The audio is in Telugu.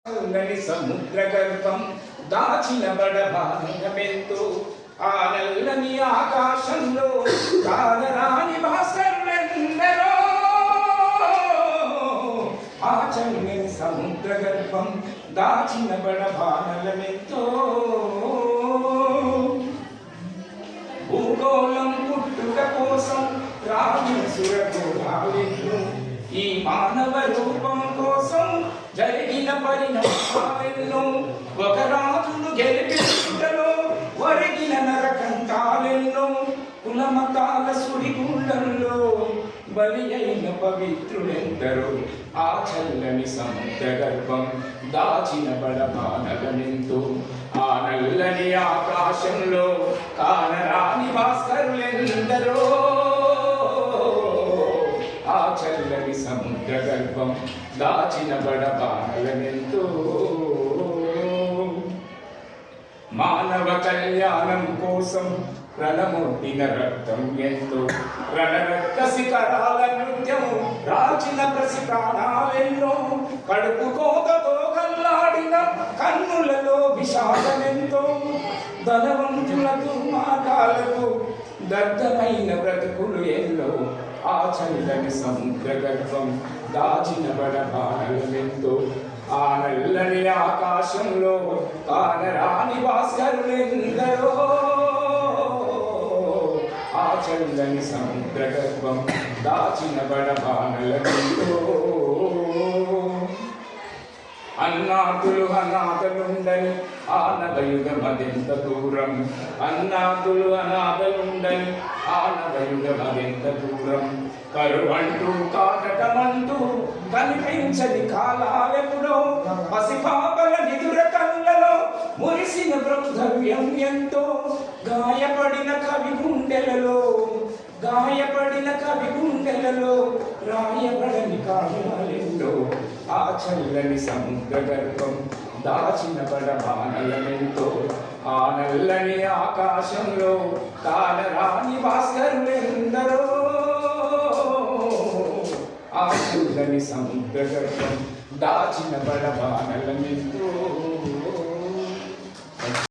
చల్లని సముద్ర గర్భం దాచిన బడబానమెంతో ఆ నల్లని ఆకాశంలో కాలరాని భాస్కరులెందరో ఆ చల్లని సముద్ర గర్భం దాచిన బడబానలమెంతో భూగోళం పుట్టుక కోసం రాజు సురగోళాలెన్నో ఈ మానవ రూపం కోసం జరిగిన పరిణామాలెన్నో ఒక రాజును గెలిపించుటలో ఒరిగిన నరకంఠాలెన్నో కులమతాల సుడిగుండంలో బలి అయిన పవిత్రులెందరో ఆ చల్లని సముద్ర గర్భం దాచిన బడబానలమెంతో ఆ నల్లని ఆకాశంలో కానరాని భాస్కరులెందరో ఆ చల్లని సముద్ర గర్భం దాచిన బడబానలమెంతో మానవ కళ్యాణం కోసం రణమొట్టిన రక్తం ఎంతో రణరక్త శిఖరాల నృత్యం రాచిన ప్రసికాణాలెన్నో కడుపు కోతతో కల్లాడిన కన్నులలో విషాదమెంతో ధనవంతుల దుర్మార్గాలకు దగ్ధమైన బ్రతుకులు ఎన్నో ఆ చల్లని సముద్ర గర్భం దాచిన బడబానలమెంతో ఆ నల్లని ఆకాశంలో కానరాని భాస్కరులెందరో ఆ చల్లని సముద్ర గర్భం దాచిన బడబానలమెంతో అన్నాదులు అనాథలుండని ఆనవయుగమదెంత దూరం అన్నాదులు అనాథలుండని ఆనవయుగమదెంత దూరం కరువంటూ కాటకమంటూ కనిపించని కాలాలెప్పుడో పసిపాపల నిదుర కళ్ళలో మురిసిన బ్రహ్మవ్యం ఎంతో గాయపడిన కవి గుండెలలో రాయబడని కావ్యాలెందో ఆ చల్లని సముద్ర గర్భం దాచిన బడబానలమెంతో ఆ నల్లని ఆకాశంలో కాలరాని భాస్కరులెందరో ఆ చల్లని సముద్ర గర్భం దాచిన బడబానలమెంతో